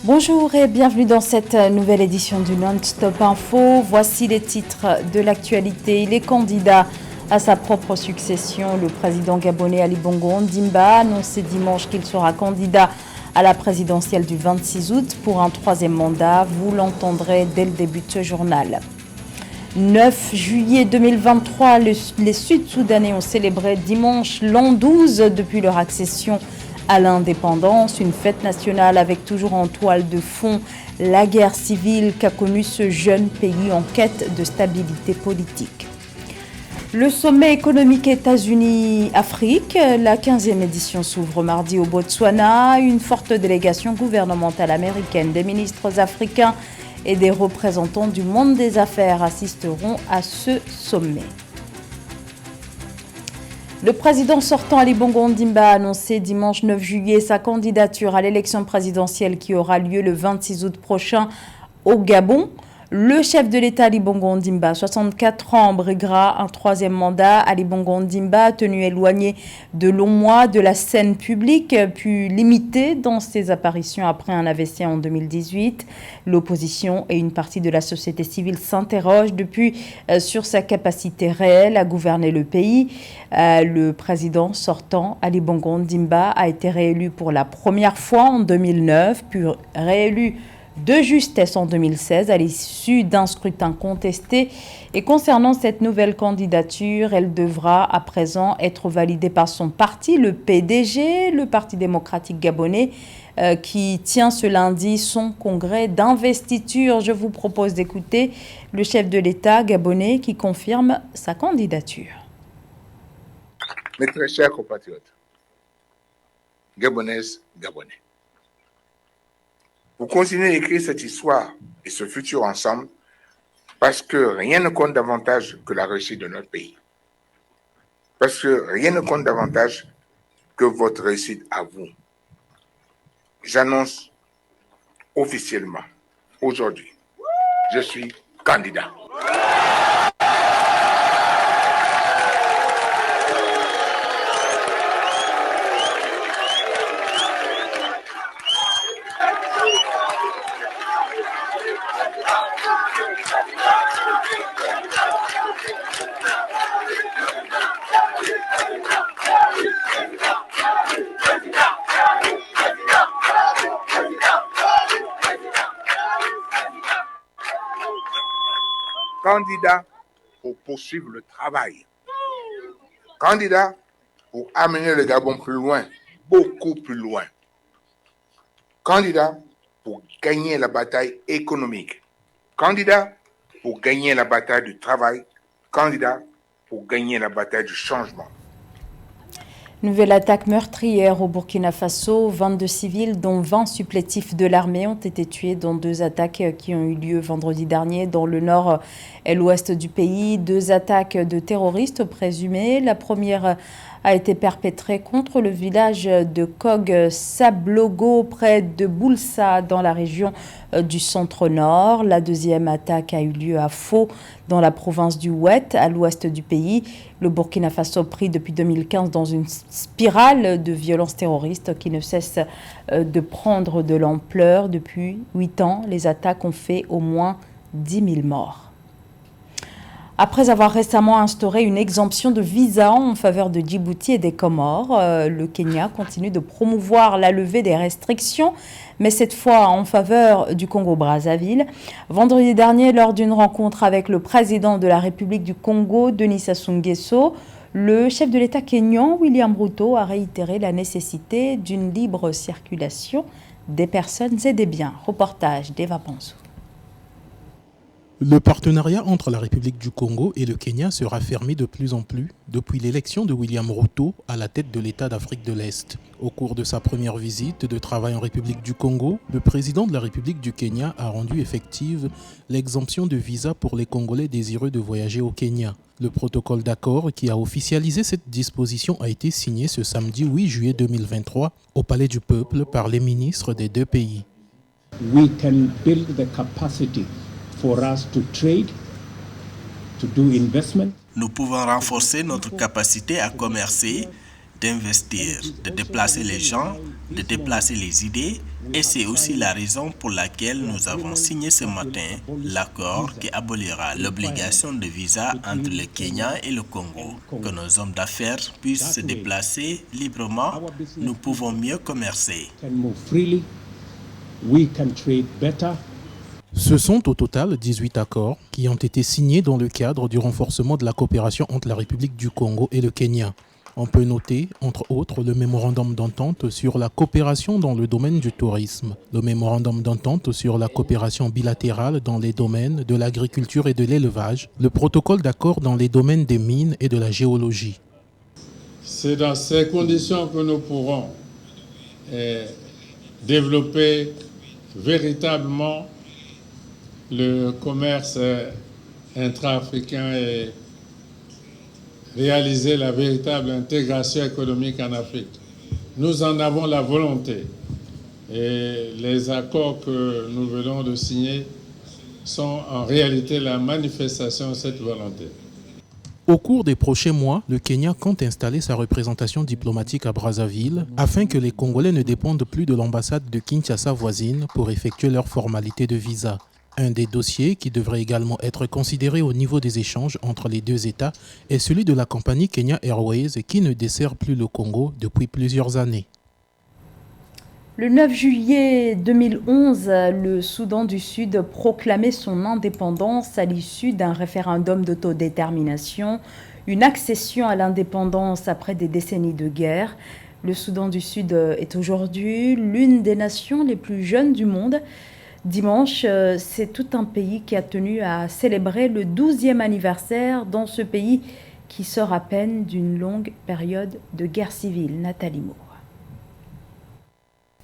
Bonjour et bienvenue dans cette nouvelle édition du Non-Stop Info. Voici les titres de l'actualité. Il est candidat à sa propre succession. Le président gabonais Ali Bongo Ondimba a annoncé dimanche qu'il sera candidat à la présidentielle du 26 août pour un troisième mandat. Vous l'entendrez dès le début de ce journal. 9 juillet 2023, les Sud-Soudanais ont célébré dimanche l'an 12 depuis leur accession à l'indépendance, une fête nationale avec toujours en toile de fond la guerre civile qu'a connue ce jeune pays en quête de stabilité politique. Le sommet économique États-Unis-Afrique, la 15e édition s'ouvre mardi au Botswana. Une forte délégation gouvernementale américaine, des ministres africains et des représentants du monde des affaires assisteront à ce sommet. Le président sortant Ali Bongo Ondimba a annoncé dimanche 9 juillet sa candidature à l'élection présidentielle qui aura lieu le 26 août prochain au Gabon. Le chef de l'État Ali Bongo Ondimba, 64 ans, briguera un troisième mandat. Ali Bongo Ondimba, tenu éloigné de longs mois de la scène publique, puis limité dans ses apparitions après un AVC en 2018. L'opposition et une partie de la société civile s'interrogent depuis sur sa capacité réelle à gouverner le pays. Le président sortant, Ali Bongo Ondimba, a été réélu pour la première fois en 2009, puis réélu de justesse en 2016 à l'issue d'un scrutin contesté. Et concernant cette nouvelle candidature, elle devra à présent être validée par son parti, le PDG, le Parti démocratique gabonais, qui tient ce lundi son congrès d'investiture. Je vous propose d'écouter le chef de l'État gabonais qui confirme sa candidature. Mes très chers compatriotes, Gabonaises, Gabonais, vous continuez d'écrire cette histoire et ce futur ensemble parce que rien ne compte davantage que la réussite de notre pays. Parce que rien ne compte davantage que votre réussite à vous. J'annonce officiellement, aujourd'hui, je suis candidat. Candidat pour poursuivre le travail. Candidat pour amener le Gabon plus loin, beaucoup plus loin. Candidat pour gagner la bataille économique. Candidat pour gagner la bataille du travail. Candidat pour gagner la bataille du changement. Nouvelle attaque meurtrière au Burkina Faso. 22 civils, dont 20 supplétifs de l'armée, ont été tués dans deux attaques qui ont eu lieu vendredi dernier dans le nord et l'ouest du pays. Deux attaques de terroristes présumés. La première a été perpétrée contre le village de Kog Sablogo, près de Boulsa, dans la région du centre-nord. La deuxième attaque a eu lieu à Fo, dans la province du Oued, à l'ouest du pays. Le Burkina Faso pris depuis 2015 dans une spirale de violences terroristes qui ne cesse de prendre de l'ampleur. Depuis 8 ans, les attaques ont fait au moins 10 000 morts. Après avoir récemment instauré une exemption de visa en faveur de Djibouti et des Comores, le Kenya continue de promouvoir la levée des restrictions, mais cette fois en faveur du Congo-Brazzaville. Vendredi dernier, lors d'une rencontre avec le président de la République du Congo, Denis Sassou Nguesso, le chef de l'État kényan, William Ruto, a réitéré la nécessité d'une libre circulation des personnes et des biens. Reportage d'Eva Pansou. Le partenariat entre la République du Congo et le Kenya se raffermit de plus en plus depuis l'élection de William Ruto à la tête de l'État d'Afrique de l'Est. Au cours de sa première visite de travail en République du Congo, le président de la République du Kenya a rendu effective l'exemption de visa pour les Congolais désireux de voyager au Kenya. Le protocole d'accord qui a officialisé cette disposition a été signé ce samedi 8 juillet 2023 au Palais du Peuple par les ministres des deux pays. We can build the capacity for us to trade, to do investment. Nous pouvons renforcer notre capacité à commercer, d'investir, de déplacer les gens, de déplacer les idées, et c'est aussi la raison pour laquelle nous avons signé ce matin l'accord qui abolira l'obligation de visa entre le Kenya et le Congo. Que nos hommes d'affaires puissent se déplacer librement, nous pouvons mieux commercer. Ce sont au total 18 accords qui ont été signés dans le cadre du renforcement de la coopération entre la République du Congo et le Kenya. On peut noter, entre autres, le mémorandum d'entente sur la coopération dans le domaine du tourisme, le mémorandum d'entente sur la coopération bilatérale dans les domaines de l'agriculture et de l'élevage, le protocole d'accord dans les domaines des mines et de la géologie. C'est dans ces conditions que nous pourrons développer véritablement le commerce intra-africain et réaliser la véritable intégration économique en Afrique. Nous en avons la volonté et les accords que nous venons de signer sont en réalité la manifestation de cette volonté. Au cours des prochains mois, le Kenya compte installer sa représentation diplomatique à Brazzaville afin que les Congolais ne dépendent plus de l'ambassade de Kinshasa voisine pour effectuer leurs formalités de visa. Un des dossiers qui devrait également être considéré au niveau des échanges entre les deux États est celui de la compagnie Kenya Airways qui ne dessert plus le Congo depuis plusieurs années. Le 9 juillet 2011, le Soudan du Sud proclamait son indépendance à l'issue d'un référendum d'autodétermination, une accession à l'indépendance après des décennies de guerre. Le Soudan du Sud est aujourd'hui l'une des nations les plus jeunes du monde. Dimanche, c'est tout un pays qui a tenu à célébrer le 12e anniversaire dans ce pays qui sort à peine d'une longue période de guerre civile. Nathalie Moore.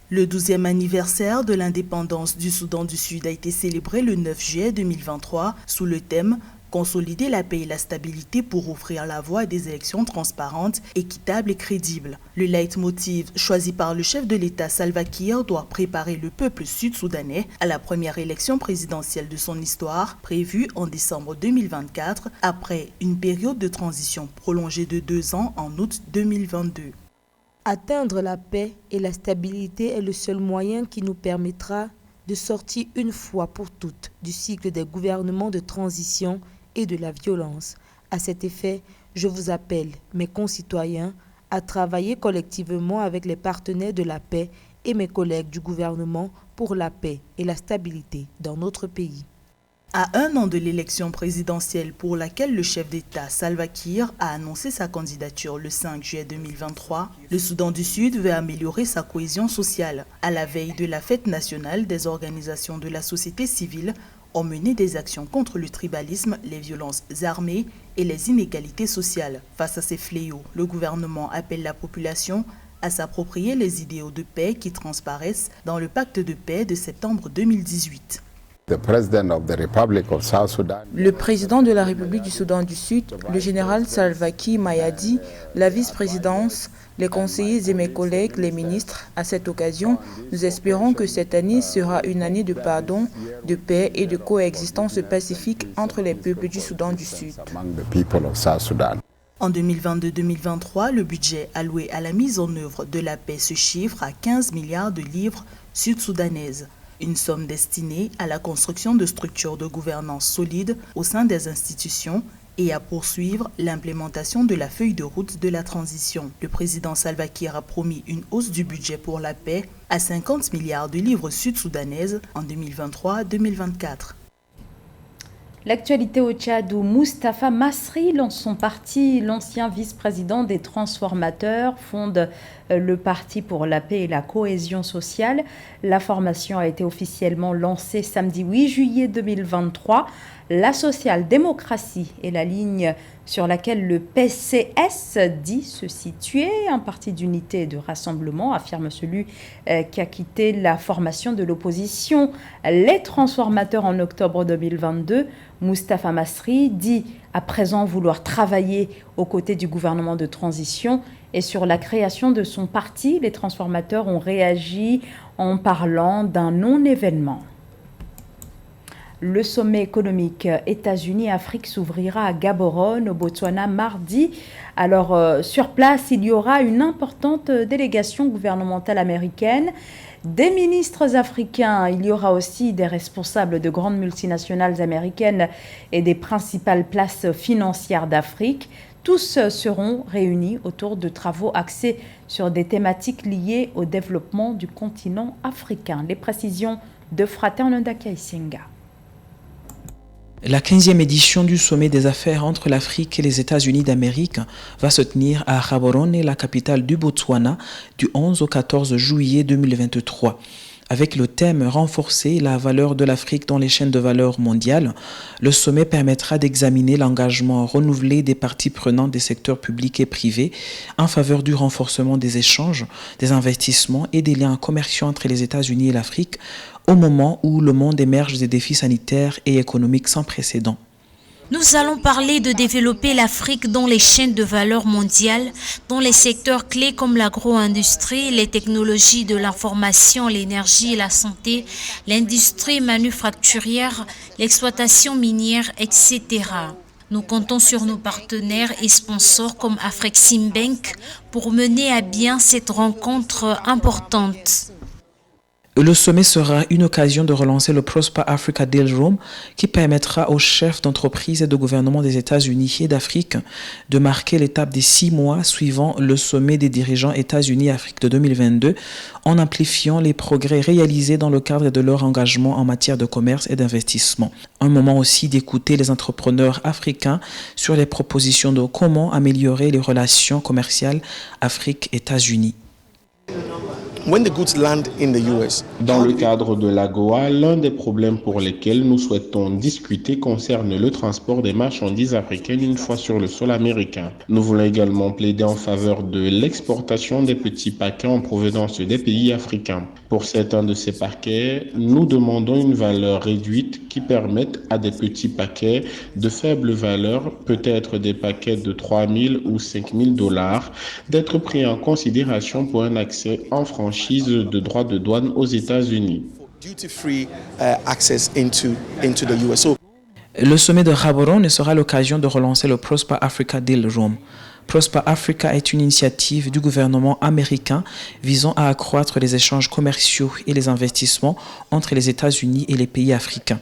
Le 12e anniversaire de l'indépendance du Soudan du Sud a été célébré le 9 juillet 2023 sous le thème « Consolider la paix et la stabilité pour ouvrir la voie à des élections transparentes, équitables et crédibles ». Le leitmotiv choisi par le chef de l'État Salva Kiir doit préparer le peuple sud-soudanais à la première élection présidentielle de son histoire, prévue en décembre 2024, après une période de transition prolongée de 2 ans en août 2022. Atteindre la paix et la stabilité est le seul moyen qui nous permettra de sortir une fois pour toutes du cycle des gouvernements de transition et de la violence. À cet effet, je vous appelle, mes concitoyens, à travailler collectivement avec les partenaires de la paix et mes collègues du gouvernement pour la paix et la stabilité dans notre pays. À 1 an de l'élection présidentielle pour laquelle le chef d'État Salva Kiir a annoncé sa candidature le 5 juillet 2023, le Soudan du Sud veut améliorer sa cohésion sociale. À la veille de la fête nationale, des organisations de la société civile ont mené des actions contre le tribalisme, les violences armées et les inégalités sociales. Face à ces fléaux, le gouvernement appelle la population à s'approprier les idéaux de paix qui transparaissent dans le pacte de paix de septembre 2018. Le président de la République du Soudan du Sud, le général Salva Kiir Mayadi, la vice-présidence, les conseillers et mes collègues, les ministres, à cette occasion, nous espérons que cette année sera une année de pardon, de paix et de coexistence pacifique entre les peuples du Soudan du Sud. En 2022-2023, le budget alloué à la mise en œuvre de la paix se chiffre à 15 milliards de livres sud-soudanaises. Une somme destinée à la construction de structures de gouvernance solides au sein des institutions et à poursuivre l'implémentation de la feuille de route de la transition. Le président Salva Kiir a promis une hausse du budget pour la paix à 50 milliards de livres sud-soudanaises en 2023-2024. L'actualité au Tchad où Moustapha Masri lance son parti, l'ancien vice-président des transformateurs, fonde le Parti pour la paix et la cohésion sociale. La formation a été officiellement lancée samedi 8 juillet 2023. La social-démocratie est la ligne sur laquelle le PCS dit se situer, un parti d'unité et de rassemblement, affirme celui qui a quitté la formation de l'opposition. Les transformateurs en octobre 2022, Moustapha Masri dit à présent vouloir travailler aux côtés du gouvernement de transition et sur la création de son parti, les transformateurs ont réagi en parlant d'un non-événement. Le sommet économique États-Unis-Afrique s'ouvrira à Gaborone, au Botswana, mardi. Alors, sur place, il y aura une importante délégation gouvernementale américaine, des ministres africains. Il y aura aussi des responsables de grandes multinationales américaines et des principales places financières d'Afrique. Tous seront réunis autour de travaux axés sur des thématiques liées au développement du continent africain. Les précisions de Fratern Ndakaisenga. La 15e édition du sommet des affaires entre l'Afrique et les États-Unis d'Amérique va se tenir à Gaborone, la capitale du Botswana, du 11 au 14 juillet 2023. Avec le thème « Renforcer la valeur de l'Afrique dans les chaînes de valeur mondiales », le sommet permettra d'examiner l'engagement renouvelé des parties prenantes des secteurs publics et privés en faveur du renforcement des échanges, des investissements et des liens commerciaux entre les États-Unis et l'Afrique au moment où le monde émerge des défis sanitaires et économiques sans précédent. Nous allons parler de développer l'Afrique dans les chaînes de valeur mondiales, dans les secteurs clés comme l'agro-industrie, les technologies de l'information, l'énergie et la santé, l'industrie manufacturière, l'exploitation minière, etc. Nous comptons sur nos partenaires et sponsors comme Afreximbank pour mener à bien cette rencontre importante. Le sommet sera une occasion de relancer le Prosper Africa Deal Room qui permettra aux chefs d'entreprise et de gouvernement des États-Unis et d'Afrique de marquer l'étape des 6 mois suivant le sommet des dirigeants États-Unis-Afrique de 2022 en amplifiant les progrès réalisés dans le cadre de leur engagement en matière de commerce et d'investissement. Un moment aussi d'écouter les entrepreneurs africains sur les propositions de comment améliorer les relations commerciales Afrique-États-Unis. Dans le cadre de l'AGOA, l'un des problèmes pour lesquels nous souhaitons discuter concerne le transport des marchandises africaines une fois sur le sol américain. Nous voulons également plaider en faveur de l'exportation des petits paquets en provenance des pays africains. Pour certains de ces paquets, nous demandons une valeur réduite qui permette à des petits paquets de faible valeur, peut-être des paquets de 3 000 ou 5 000 $, d'être pris en considération pour un accès en franchise de droits de douane aux États-Unis. Le sommet de Gaborone sera l'occasion de relancer le Prosper Africa Deal Room. Prosper Africa est une initiative du gouvernement américain visant à accroître les échanges commerciaux et les investissements entre les États-Unis et les pays africains.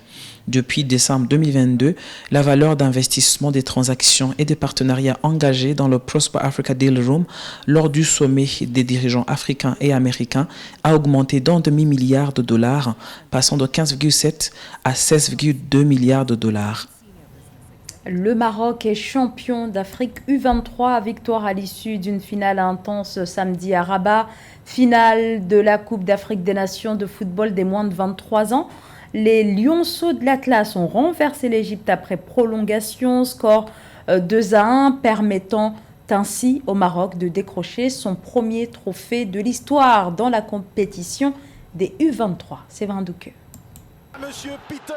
Depuis décembre 2022, la valeur d'investissement des transactions et des partenariats engagés dans le Prosper Africa Deal Room lors du sommet des dirigeants africains et américains a augmenté d'un demi-milliard de dollars, passant de 15,7 à 16,2 milliards de dollars. Le Maroc est champion d'Afrique U23, victoire à l'issue d'une finale intense samedi à Rabat, finale de la Coupe d'Afrique des Nations de football des moins de 23 ans. Les Lionceaux de l'Atlas ont renversé l'Égypte après prolongation, score 2-1, permettant ainsi au Maroc de décrocher son premier trophée de l'histoire dans la compétition des U23. C'est Vindouke. Monsieur Peter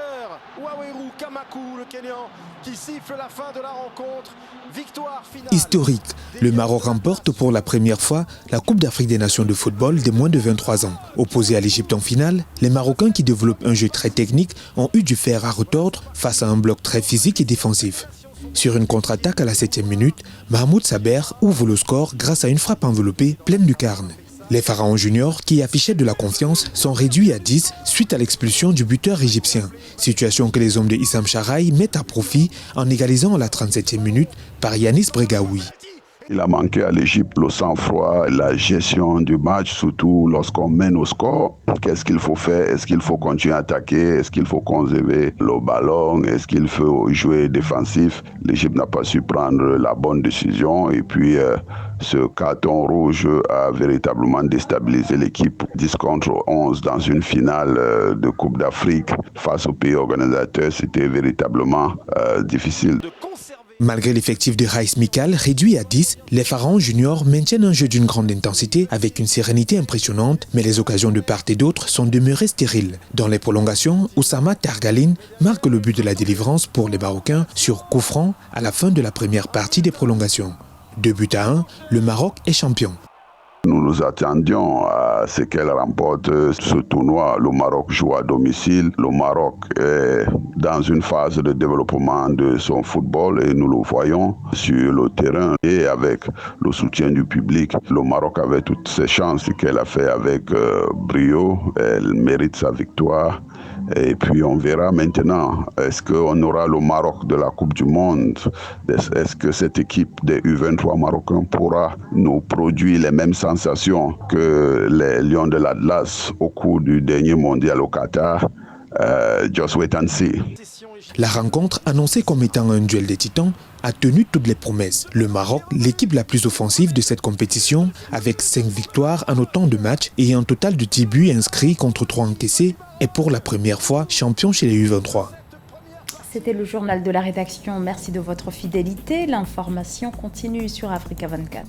Waweru Kamakou, le Kenyan, qui siffle la fin de la rencontre. Victoire finale. Historique, le Maroc remporte pour la première fois la Coupe d'Afrique des Nations de football des moins de 23 ans. Opposés à l'Égypte en finale, les Marocains qui développent un jeu très technique ont eu du fer à retordre face à un bloc très physique et défensif. Sur une contre-attaque à la 7e minute, Mahmoud Saber ouvre le score grâce à une frappe enveloppée pleine de lucarne. Les Pharaons juniors, qui affichaient de la confiance, sont réduits à 10 suite à l'expulsion du buteur égyptien. Situation que les hommes de Issam Charaï mettent à profit en égalisant à la 37e minute par Yanis Bregaoui. Il a manqué à l'Égypte le sang-froid, la gestion du match, surtout lorsqu'on mène au score. Qu'est-ce qu'il faut faire? Est-ce qu'il faut continuer à attaquer? Est-ce qu'il faut conserver le ballon? Est-ce qu'il faut jouer défensif? L'Égypte n'a pas su prendre la bonne décision et puis ce carton rouge a véritablement déstabilisé l'équipe. 10 contre 11 dans une finale de Coupe d'Afrique face au pays organisateur, c'était véritablement difficile. Malgré l'effectif de Raïs Mikal réduit à 10, les Pharaons juniors maintiennent un jeu d'une grande intensité avec une sérénité impressionnante, mais les occasions de part et d'autre sont demeurées stériles. Dans les prolongations, Oussama Targaline marque le but de la délivrance pour les Marocains sur coup franc à la fin de la première partie des prolongations. 2-1, le Maroc est champion. Nous nous attendions à ce qu'elle remporte ce tournoi. Le Maroc joue à domicile. Le Maroc est dans une phase de développement de son football et nous le voyons sur le terrain et avec le soutien du public. Le Maroc avait toutes ses chances qu'elle a fait avec brio. Elle mérite sa victoire. Et puis on verra maintenant, est-ce qu'on aura le Maroc de la Coupe du Monde? Est-ce que cette équipe des U23 marocains pourra nous produire les mêmes sensations que les Lions de l'Atlas au cours du dernier mondial au Qatar? Just wait and see. La rencontre, annoncée comme étant un duel des titans, a tenu toutes les promesses. Le Maroc, l'équipe la plus offensive de cette compétition, avec 5 victoires en autant de matchs et un total de 10 buts inscrits contre 3 encaissés, est pour la première fois champion chez les U23. C'était le journal de la rédaction. Merci de votre fidélité. L'information continue sur Africa 24.